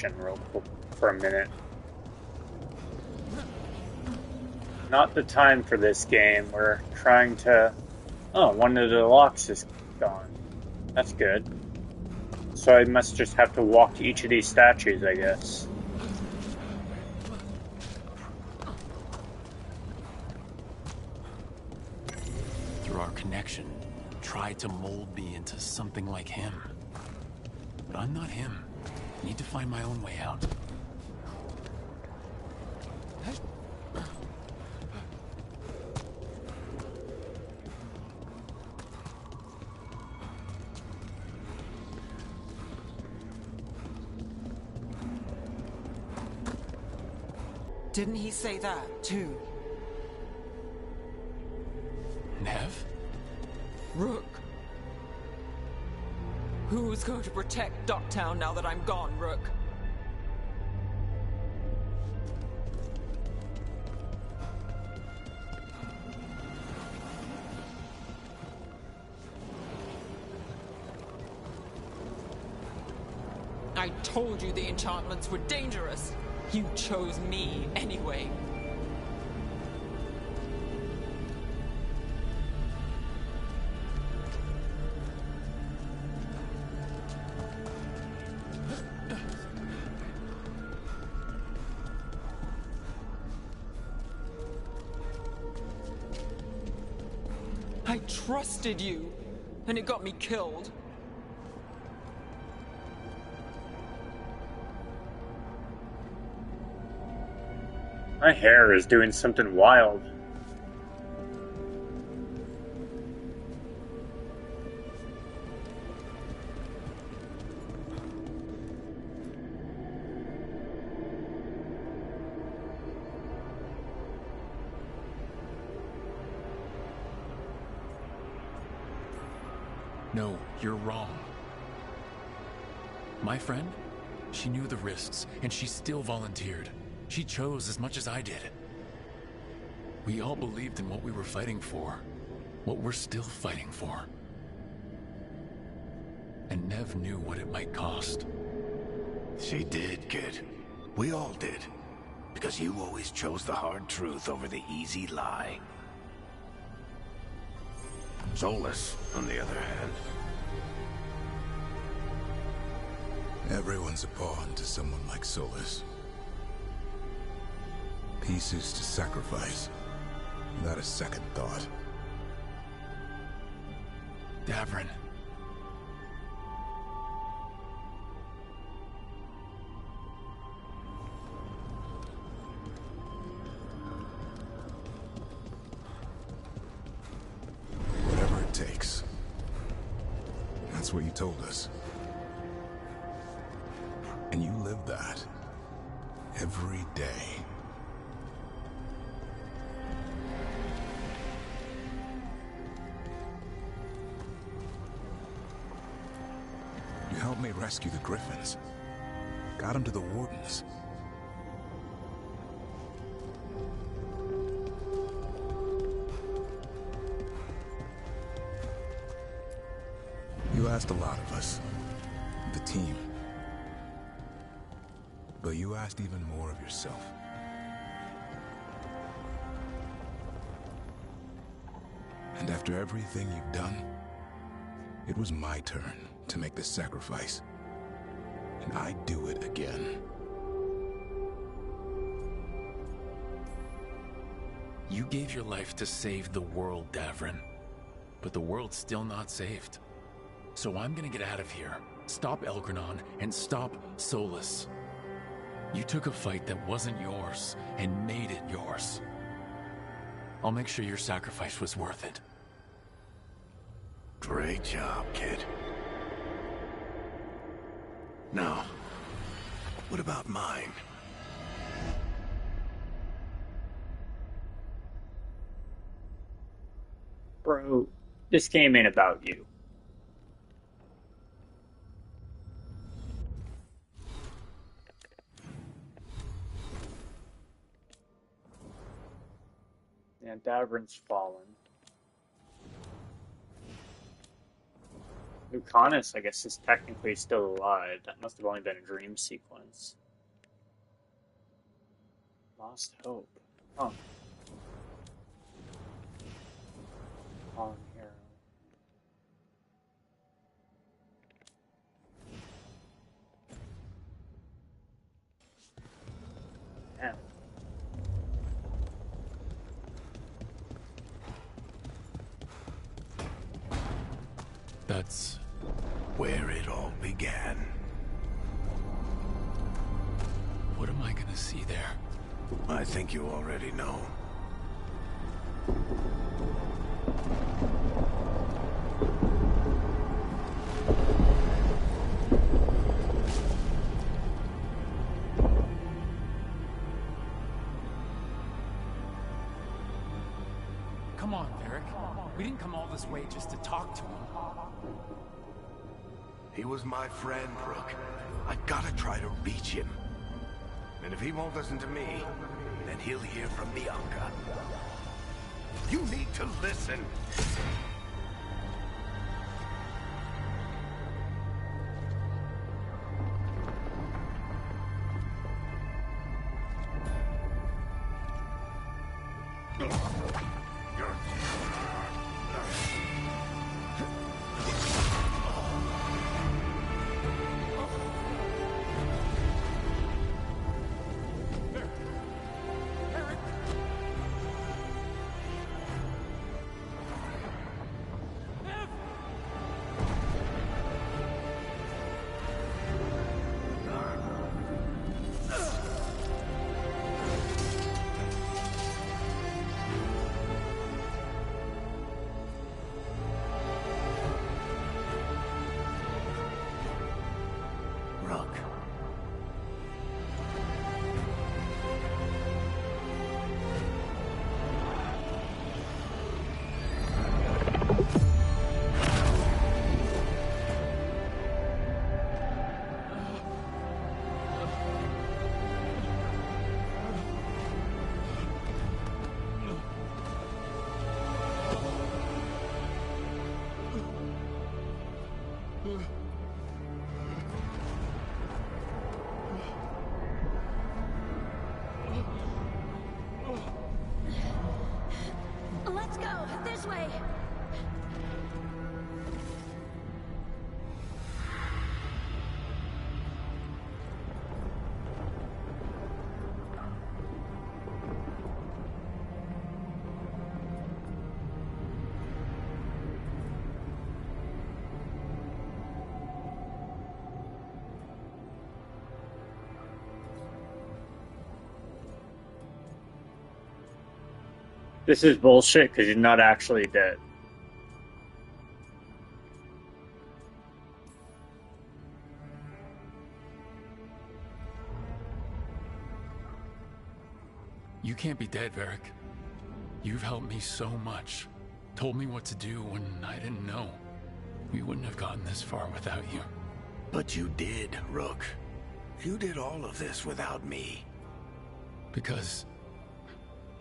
real quick for a minute. Not the time for this game. We're trying to... Oh, one of the locks is gone. That's good. So I must just have to walk to each of these statues, I guess. Through our connection, tried to mold me into something like him. But I'm not him. I need to find my own way out. Didn't he say that, too? Nev? Rook. Who's going to protect Ducktown now that I'm gone, Rook? I told you the enchantments were dangerous. You chose me anyway. I trusted you, and it got me killed. My hair is doing something wild. No, you're wrong. My friend? She knew the risks, and she still volunteered. She chose as much as I did. We all believed in what we were fighting for, what we're still fighting for. And Nev knew what it might cost. She did, kid. We all did. Because you always chose the hard truth over the easy lie. Solus, on the other hand. Everyone's a pawn to someone like Solus. Pieces to sacrifice, without a second thought. Davrin. Whatever it takes. That's what you told us. And you live that. Every day. You helped me rescue the Griffins. Got them to the Wardens. You asked a lot of us. The team. But you asked even more of yourself. And after everything you've done, it was my turn to make the sacrifice. And I'd do it again. You gave your life to save the world, Davrin. But the world's still not saved. So I'm gonna get out of here, stop Elgranon, and stop Solus. You took a fight that wasn't yours, and made it yours. I'll make sure your sacrifice was worth it. Great job, kid. Now, what about mine? Bro, this game ain't about you. Yeah, Davrin's fallen. Lucanus, I guess, is technically still alive. That must have only been a dream sequence. Lost hope. Huh. On here. Damn. That's where it all began. what am I gonna see there? I think you already know. Come on, Varric. We didn't come all this way just to talk to him. He was my friend, Rook. I gotta try to reach him. And if he won't listen to me, then he'll hear from Bianca. You need to listen. Let's go this way. This is bullshit because you're not actually dead. You can't be dead, Varric. You've helped me so much. Told me what to do when I didn't know. We wouldn't have gotten this far without you. But you did, Rook. You did all of this without me. Because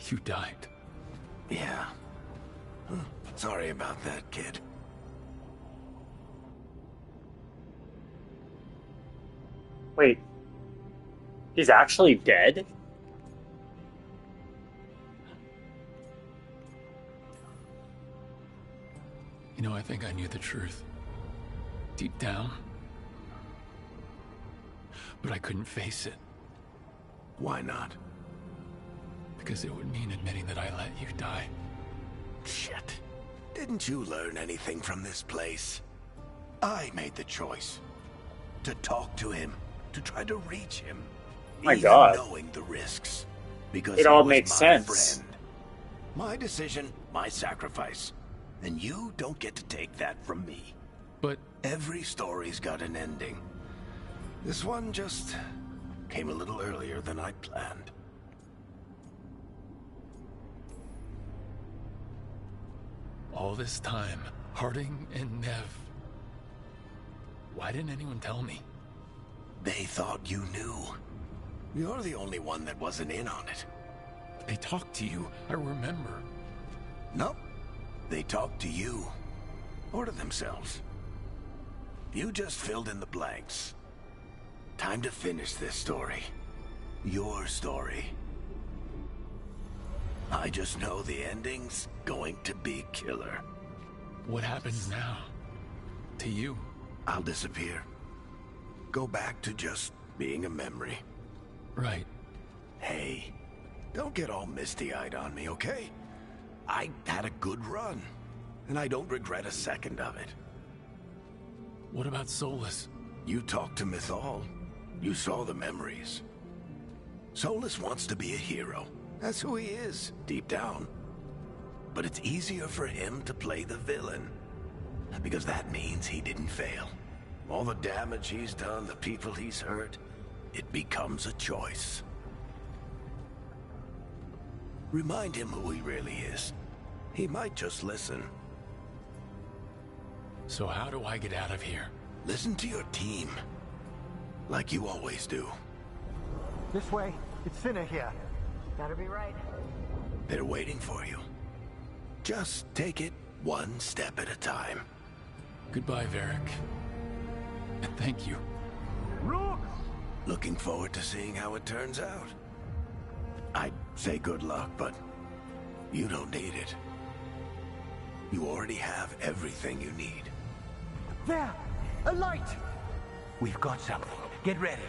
you died. Yeah. Sorry about that, kid. Wait. He's actually dead? You know, I think I knew the truth. Deep down. But I couldn't face it. Why not? Because it would mean admitting that I let you die. Shit. Didn't you learn anything from this place? I made the choice. To talk to him. To try to reach him. My even God. knowing the risks. Because It he all was makes my sense. friend. My decision, my sacrifice. And you don't get to take that from me. But Every story's got an ending. This one just came a little earlier than I'd planned. all this time, Harding and Nev, why didn't anyone tell me? They thought you knew. You're the only one that wasn't in on it. They talked to you, I remember. Nope. They talked to you. Or to themselves. You just filled in the blanks. Time to finish this story. Your story. I just know the ending's going to be killer. What happens now? To you? I'll disappear. Go back to just being a memory. Right. Hey, don't get all misty-eyed on me, okay? I had a good run, and I don't regret a second of it. What about Solus? You talked to Mythal. You saw the memories. Solus wants to be a hero. That's who he is, deep down. But it's easier for him to play the villain. Because that means he didn't fail. All the damage he's done, the people he's hurt, it becomes a choice. Remind him who he really is. He might just listen. So how do I get out of here? Listen to your team. Like you always do. This way. It's thinner here. Better be right. They're waiting for you. Just take it one step at a time. Goodbye, Varric. And thank you. Look! Looking forward to seeing how it turns out. I'd say good luck, but you don't need it. You already have everything you need. There! A light! We've got something. Get ready.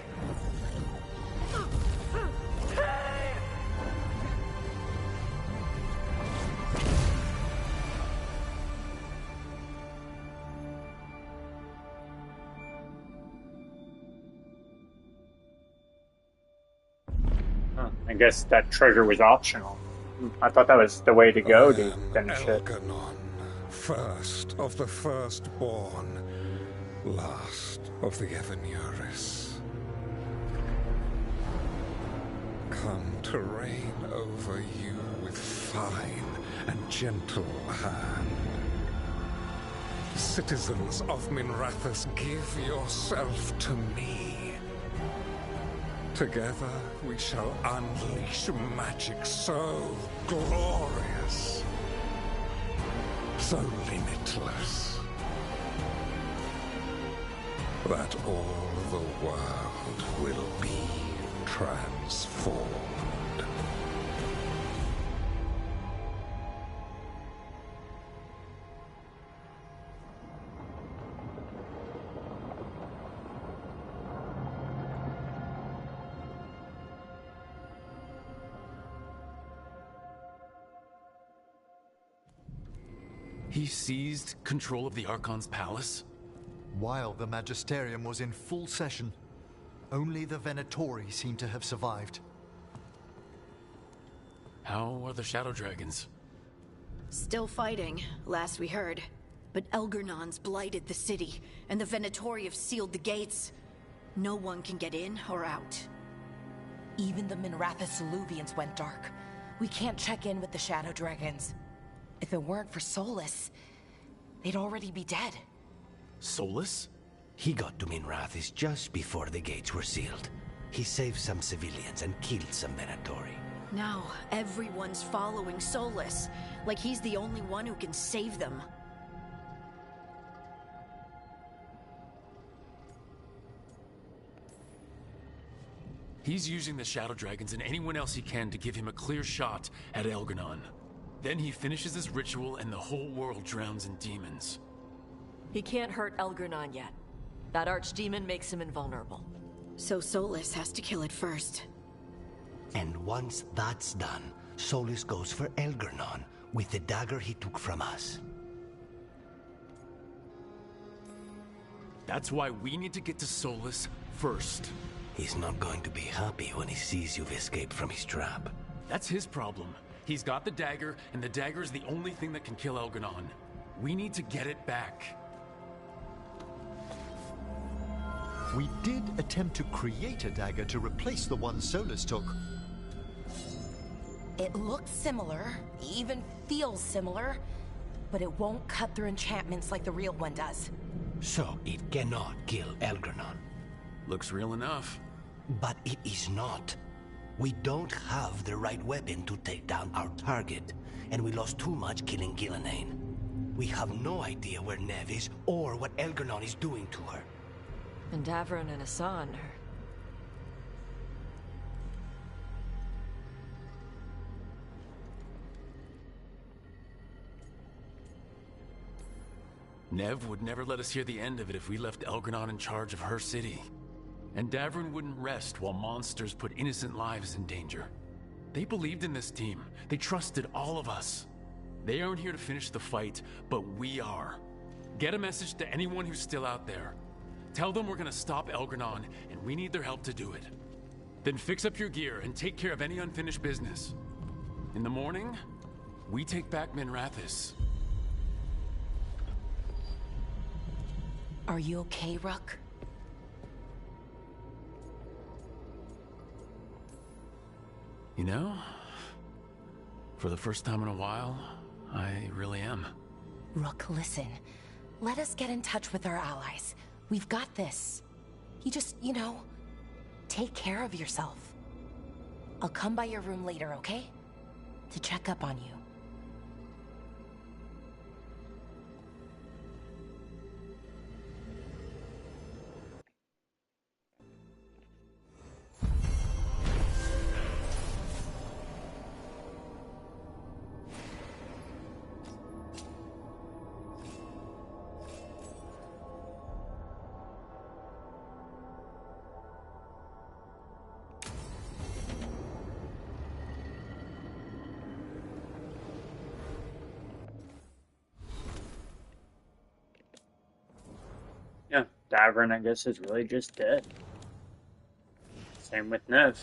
I guess that treasure was optional. I thought that was the way to go to finish it. Elganon, first of the firstborn, last of the Evanuris. Come to reign over you with fine and gentle hand. Citizens of Minrathous, give yourself to me. Together we shall unleash magic so glorious, so limitless, that all the world will be transformed. He seized control of the Archon's palace? While the Magisterium was in full session, only the Venatori seem to have survived. How are the Shadow Dragons? Still fighting, last we heard. But Elgernon's blighted the city, and the Venatori have sealed the gates. No one can get in or out. Even the Minrathous Soluvians went dark. We can't check in with the Shadow Dragons. If it weren't for Solus, they'd already be dead. Solus? He got to Minrathous just before the gates were sealed. He saved some civilians and killed some Venatori. Now, everyone's following Solus, like he's the only one who can save them. He's using the Shadow Dragons and anyone else he can to give him a clear shot at Elganon. Then he finishes his ritual and the whole world drowns in demons. He can't hurt Elgernon yet. That archdemon makes him invulnerable. So Solus has to kill it first. And once that's done, Solus goes for Elgernon with the dagger he took from us. That's why we need to get to Solus first. He's not going to be happy when he sees you've escaped from his trap. That's his problem. He's got the dagger, and the dagger is the only thing that can kill Elganon. We need to get it back. We did attempt to create a dagger to replace the one Solus took. It looks similar, even feels similar, but it won't cut through enchantments like the real one does. So it cannot kill Elgernon. Looks real enough. But it is not. We don't have the right weapon to take down our target, and we lost too much killing Gillenane. We have no idea where Nev is or what Elgernon is doing to her. And Davron and Hassan are... Nev would never let us hear the end of it if we left Elgernon in charge of her city. And Davron wouldn't rest while monsters put innocent lives in danger. They believed in this team. They trusted all of us. They aren't here to finish the fight, but we are. Get a message to anyone who's still out there. Tell them we're gonna stop Elgernon, and we need their help to do it. Then fix up your gear and take care of any unfinished business. In the morning, we take back Minrathous. Are you okay, Rook? You know, for the first time in a while, I really am. Rook, listen. Let us get in touch with our allies. We've got this. You just, take care of yourself. I'll come by your room later, okay? To check up on you. Yeah, Davron, I guess, is really just dead. Same with Nev.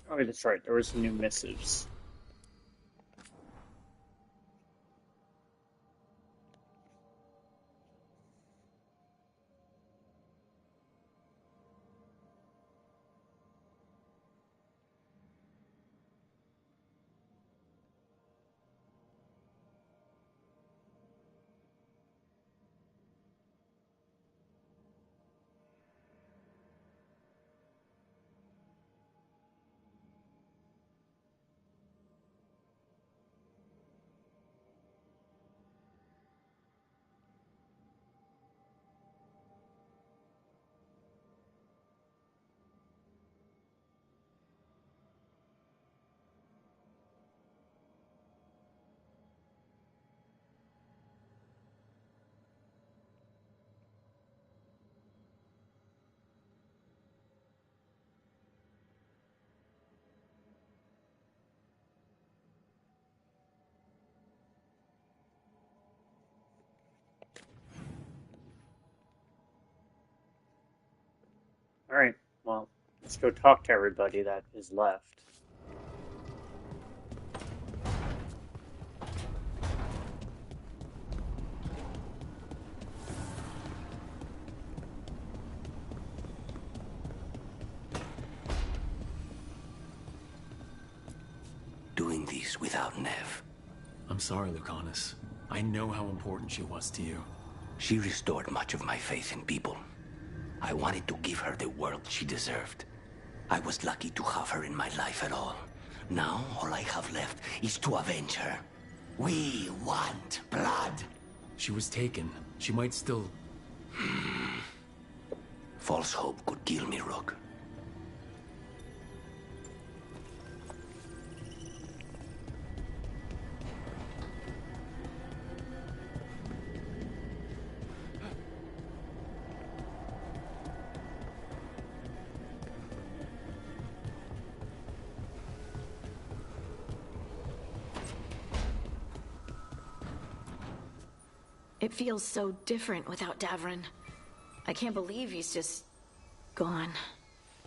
Oh, that's right, there were some new missives. Alright, well, let's go talk to everybody that is left. Doing this without Nev. I'm sorry, Lucanus. I know how important she was to you. She restored much of my faith in people. I wanted to give her the world she deserved. I was lucky to have her in my life at all. Now, all I have left is to avenge her. We want blood. She was taken. She might still... False hope could kill me, Rook. It feels so different without Davron. I can't believe he's just gone.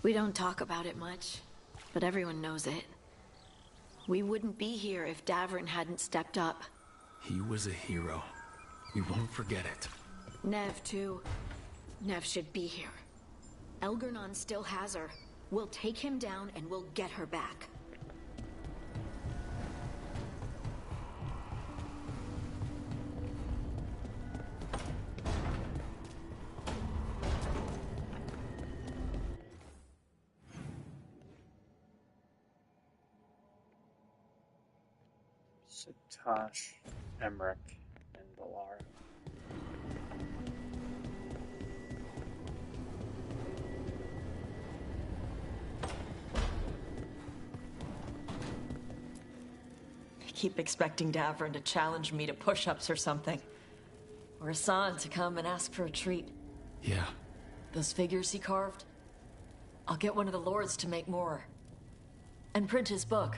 We don't talk about it much, but everyone knows it. We wouldn't be here if Davron hadn't stepped up. He was a hero. We won't forget it. Nev, too. Nev should be here. Elgernon still has her. We'll take him down and we'll get her back. So Tosh, Emmerich, and Valara. I keep expecting Davrin to challenge me to push-ups or something. Or Hassan to come and ask for a treat. Yeah. Those figures he carved? I'll get one of the lords to make more. And print his book.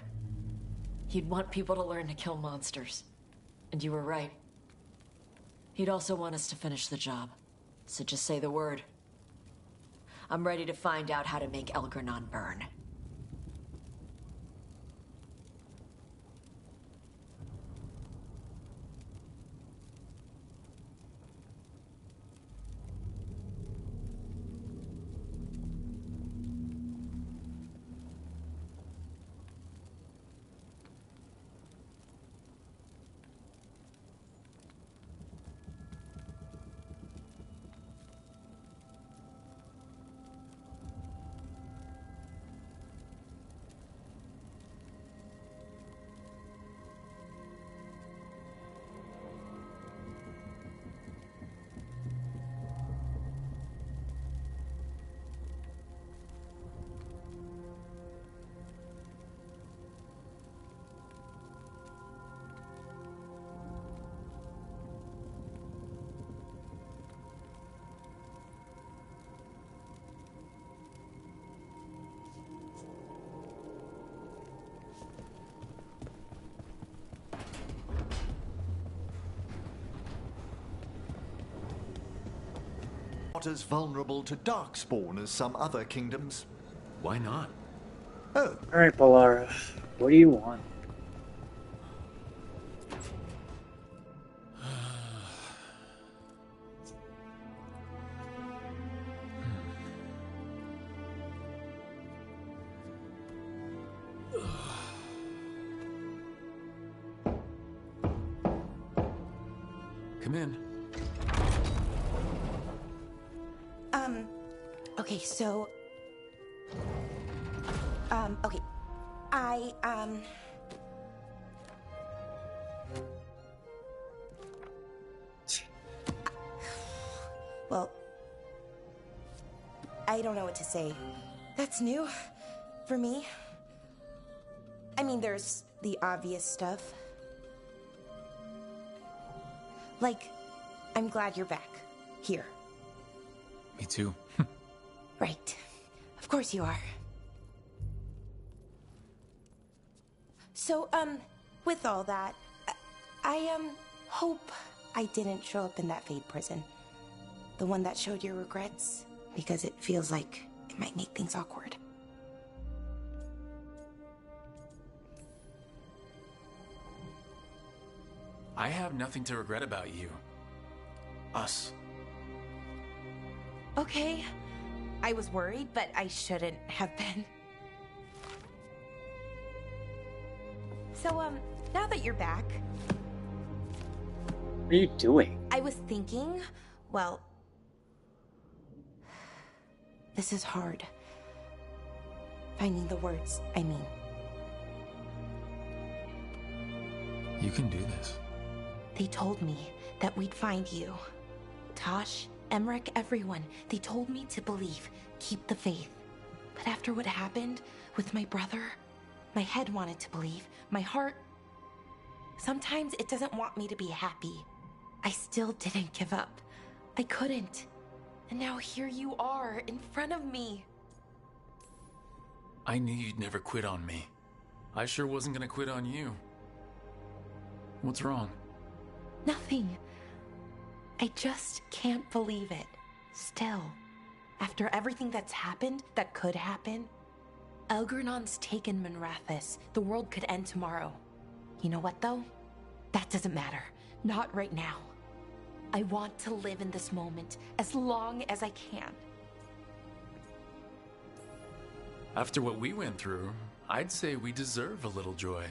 He'd want people to learn to kill monsters. And you were right. He'd also want us to finish the job. So just say the word. I'm ready to find out how to make Elgranon burn. Not as vulnerable to darkspawn as some other kingdoms. Why not? Oh. Alright, Valara. What do you want? Come in. Okay, so... okay. Well... I don't know what to say. That's new. For me. I mean, there's the obvious stuff. Like, I'm glad you're back. Here. Me too. Right. Of course you are. So, with all that, I hope I didn't show up in that Fade prison. The one that showed your regrets, because it feels like it might make things awkward. I have nothing to regret about you. Us. Okay. I was worried, but I shouldn't have been. So, now that you're back... What are you doing? I was thinking, well... This is hard. Finding the words, I mean. You can do this. They told me that we'd find you. Tosh, Emmerich, everyone. They told me to believe, keep the faith. But after what happened with my brother, my head wanted to believe. My heart... Sometimes it doesn't want me to be happy. I still didn't give up. I couldn't. And now here you are, in front of me. I knew you'd never quit on me. I sure wasn't gonna quit on you. What's wrong? Nothing. I just can't believe it. Still. After everything that's happened, that could happen, Elgranon's taken Minrathous. The world could end tomorrow. You know what, though? That doesn't matter. Not right now. I want to live in this moment as long as I can. After what we went through, I'd say we deserve a little joy.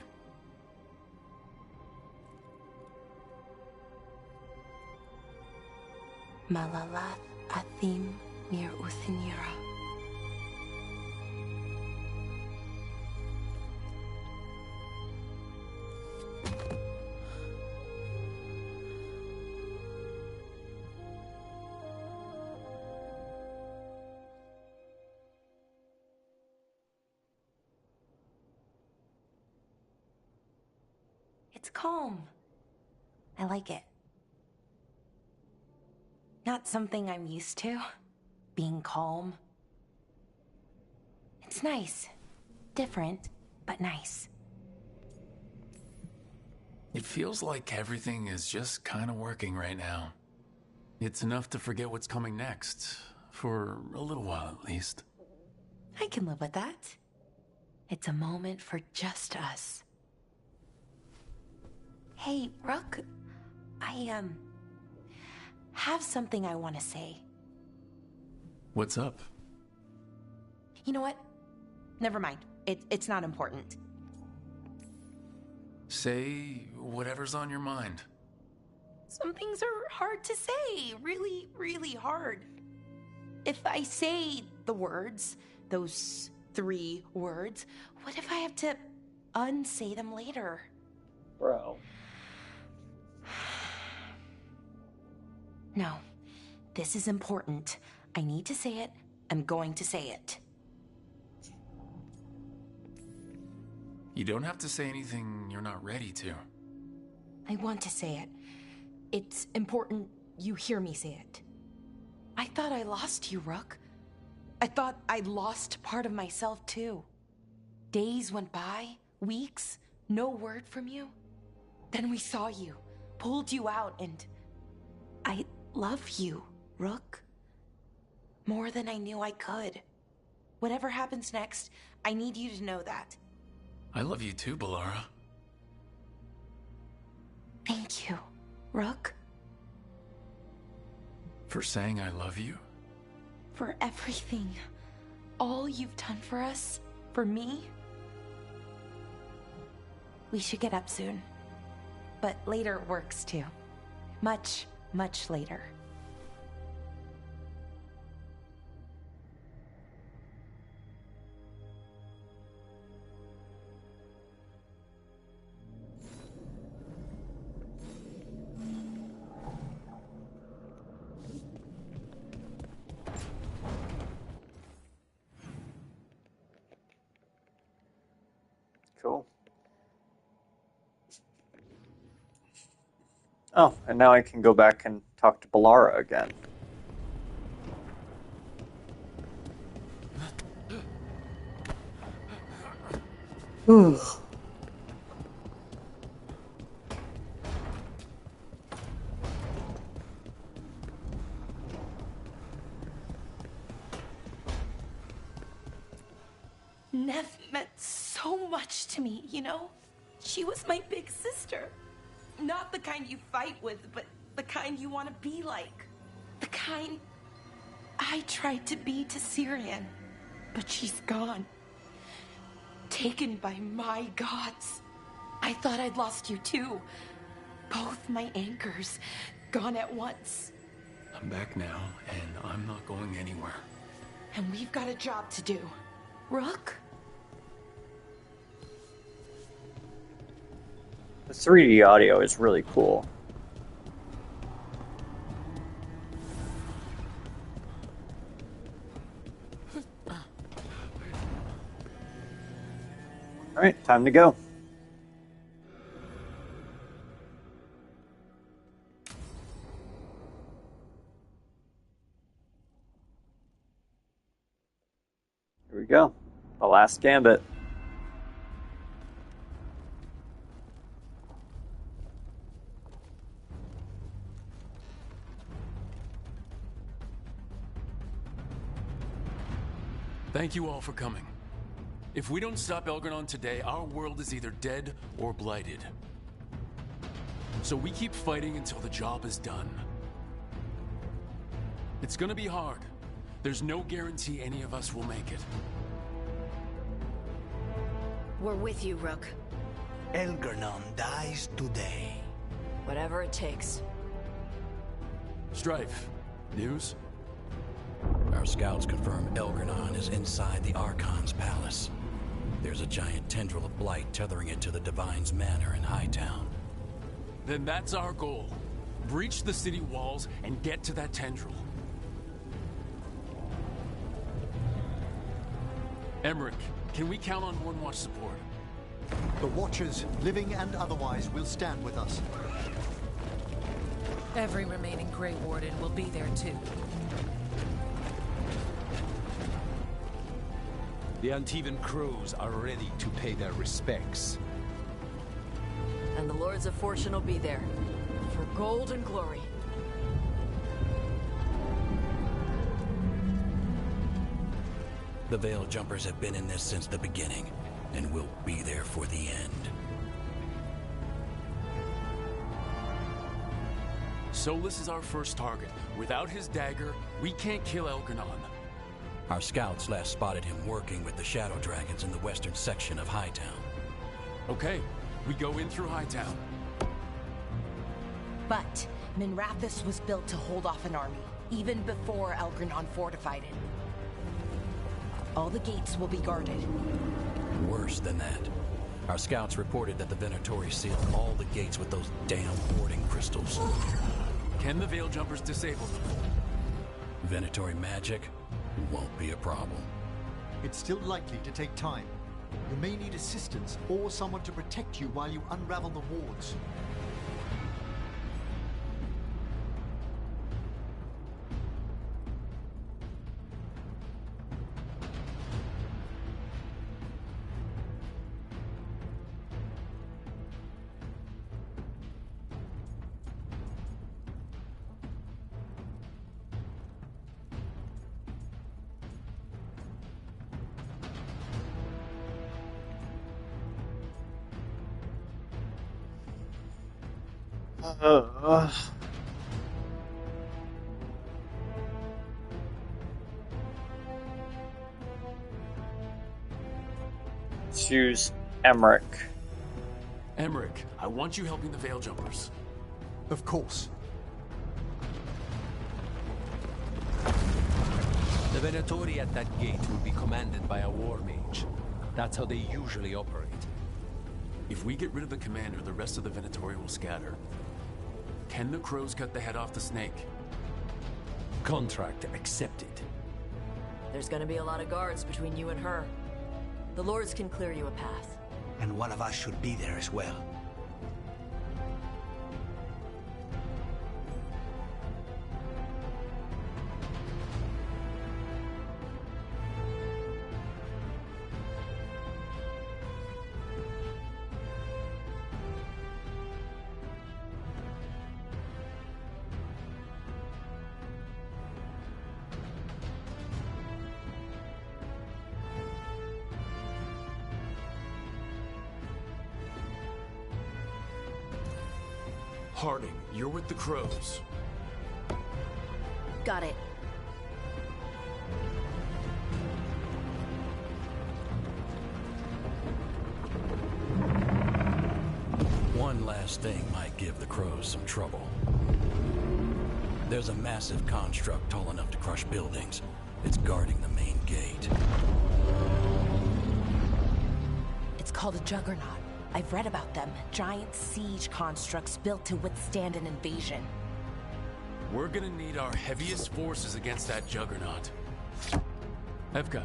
Malalath Athim Mir Uthinira. It's calm. I like it. Not something I'm used to, being calm. It's nice. Different, but nice. It feels like everything is just kind of working right now. It's enough to forget what's coming next, for a little while at least. I can live with that. It's a moment for just us. Hey, Rook, I have something I want to say. What's up? You know what? Never mind. It's not important. Say whatever's on your mind. Some things are hard to say. Really, really hard. If I say the words, those 3 words, what if I have to unsay them later? Bro. No. This is important. I need to say it. I'm going to say it. You don't have to say anything you're not ready to. I want to say it. It's important you hear me say it. I thought I lost you, Rook. I thought I lost part of myself, too. Days went by, weeks, no word from you. Then we saw you, pulled you out, and I love you, Rook. More than I knew I could. Whatever happens next, I need you to know that. I love you too, Bellara. Thank you, Rook. For saying I love you? For everything. All you've done for us, for me. We should get up soon. But later works too. Much, much later. Cool. Oh, and now I can go back and talk to Bellara again. Nev meant so much to me, you know? She was my big sister. Not the kind you fight with, but the kind you want to be like. The kind I tried to be to Syrian. But she's gone. Taken by my gods. I thought I'd lost you too. Both my anchors gone at once. I'm back now, and I'm not going anywhere. And we've got a job to do. Rook? The 3D audio is really cool. Alright, time to go. Here we go. The last gambit. Thank you all for coming. If we don't stop Elgranon today, our world is either dead or blighted. So we keep fighting until the job is done. It's gonna be hard. There's no guarantee any of us will make it. We're with you, Rook. Elgranon dies today. Whatever it takes. Strife, news? Our scouts confirm Elgranon is inside the Archon's palace. There's a giant tendril of blight tethering it to the Divine's manor in Hightown. Then that's our goal. Breach the city walls and get to that tendril. Emmerich, can we count on Warnwatch support? The Watchers, living and otherwise, will stand with us. Every remaining Grey Warden will be there too. The Antivan crows are ready to pay their respects. And the Lords of Fortune will be there. For gold and glory. The Veil Jumpers have been in this since the beginning, and will be there for the end. Solus is our first target. Without his dagger, we can't kill Elgranon. Our scouts last spotted him working with the Shadow Dragons in the western section of Hightown. Okay, we go in through Hightown. But Minrathous was built to hold off an army, even before Elgranon fortified it. All the gates will be guarded. Worse than that. Our scouts reported that the Venatori sealed all the gates with those damn warding crystals. Can the Veil Jumpers disable them? Venatori magic won't be a problem. It's still likely to take time. You may need assistance or someone to protect you while you unravel the wards. Let's use Emmerich. Emmerich, I want you helping the Veil Jumpers. Of course. The Venatori at that gate will be commanded by a war mage. That's how they usually operate. If we get rid of the commander, the rest of the Venatori will scatter. Can the crows cut the head off the snake? Contract accepted. There's gonna be a lot of guards between you and her. The Lords can clear you a path. And one of us should be there as well. Harding, you're with the crows. Got it. One last thing might give the crows some trouble. There's a massive construct tall enough to crush buildings. It's guarding the main gate. It's called a Juggernaut. I've read about them. Giant siege constructs built to withstand an invasion. We're gonna need our heaviest forces against that Juggernaut. Evka.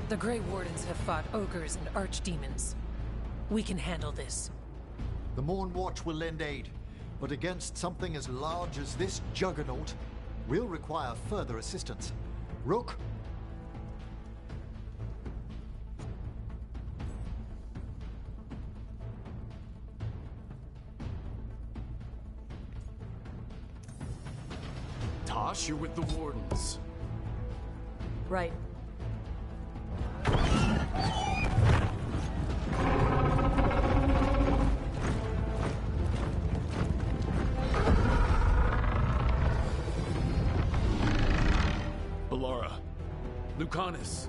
The Grey Wardens have fought ogres and archdemons. We can handle this. The Morn Watch will lend aid, but against something as large as this Juggernaut, we'll require further assistance. Rook? Tosh, you're with the Wardens. Right. Balara. Lucanus,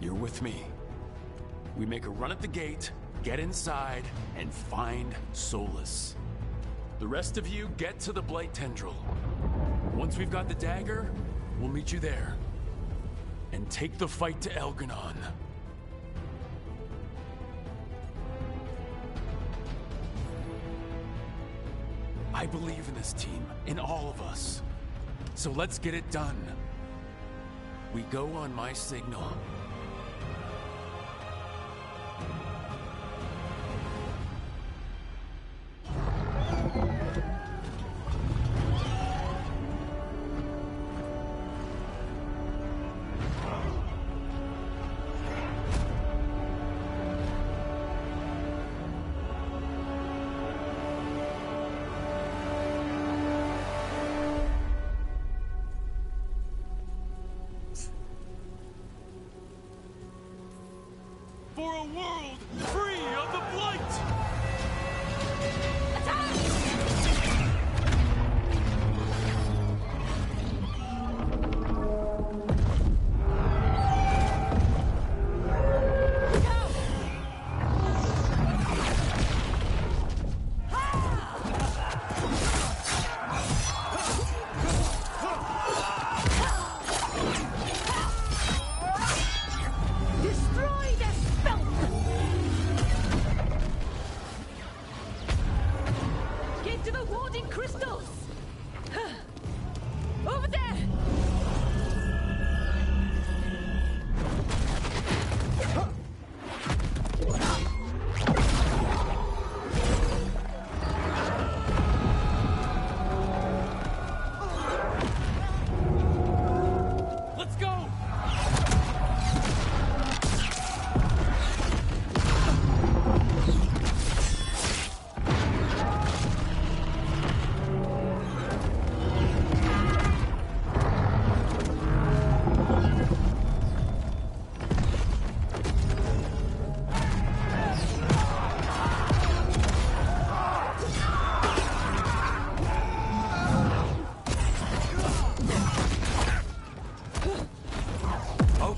you're with me. We make a run at the gate, get inside, and find Solus. The rest of you get to the Blight Tendril. Once we've got the dagger, we'll meet you there. And take the fight to Elgranon. I believe in this team, in all of us. So let's get it done. We go on my signal. for a world free of the blight!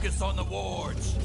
Focus on the wards.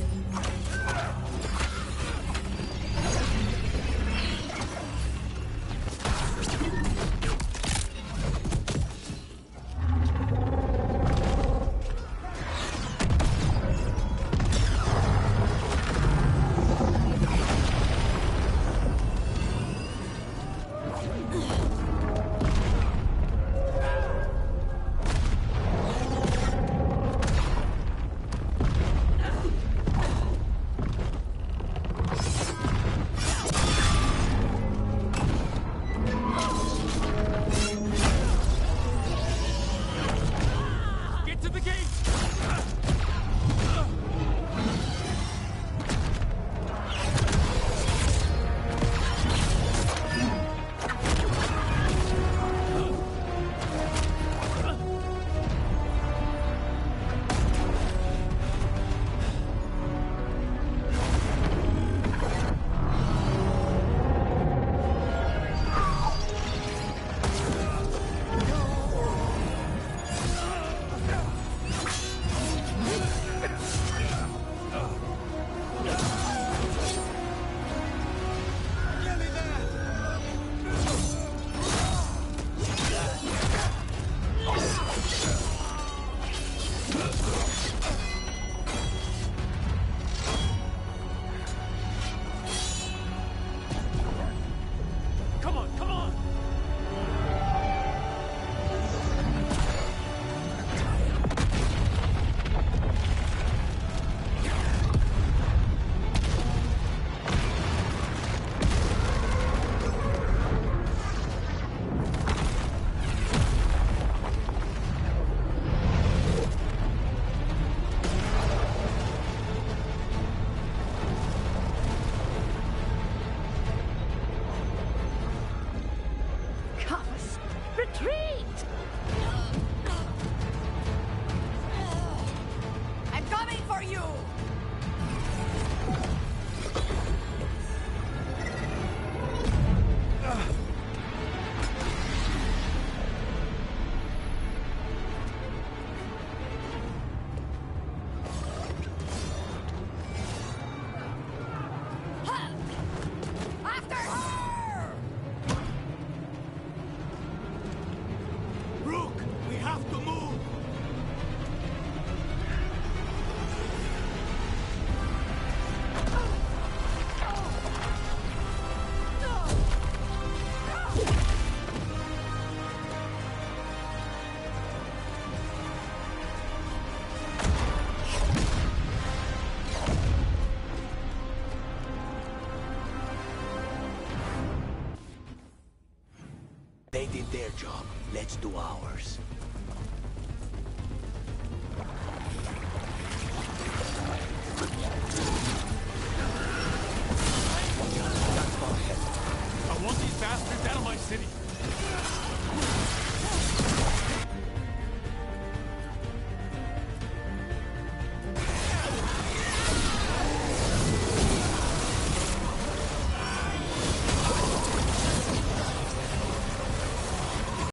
They did their job. Let's do ours.